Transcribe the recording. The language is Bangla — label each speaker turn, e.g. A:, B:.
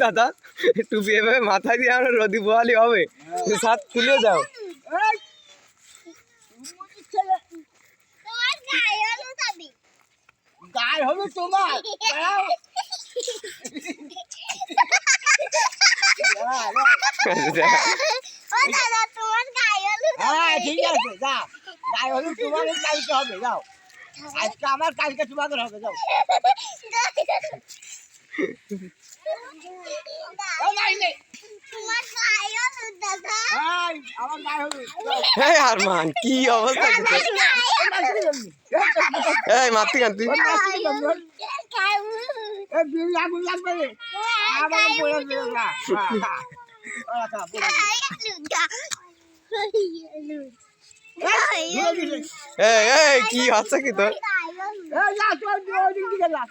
A: দাদা টুপি এভাবে মাথায় দিয়ে আমরা রদি বোয়ালি হবে, সাত খুলে যাও।
B: গায়ে হবে তোমার হ্যাঁ ঠিক আছে যাও, গায়ে হলুদ তোমাদের কালকে হবে, যাও আজকে আমার কালকে তোমাদের হবে, যাও। আমার গায়ে হলুদ
A: আরমান কি অবস্থা, এই মাতি কান্তি
B: বিল আগুন লাগবে আমার বলে দিল না
A: এই কি হচ্ছে কি তোর?
B: যা চল দিকে যা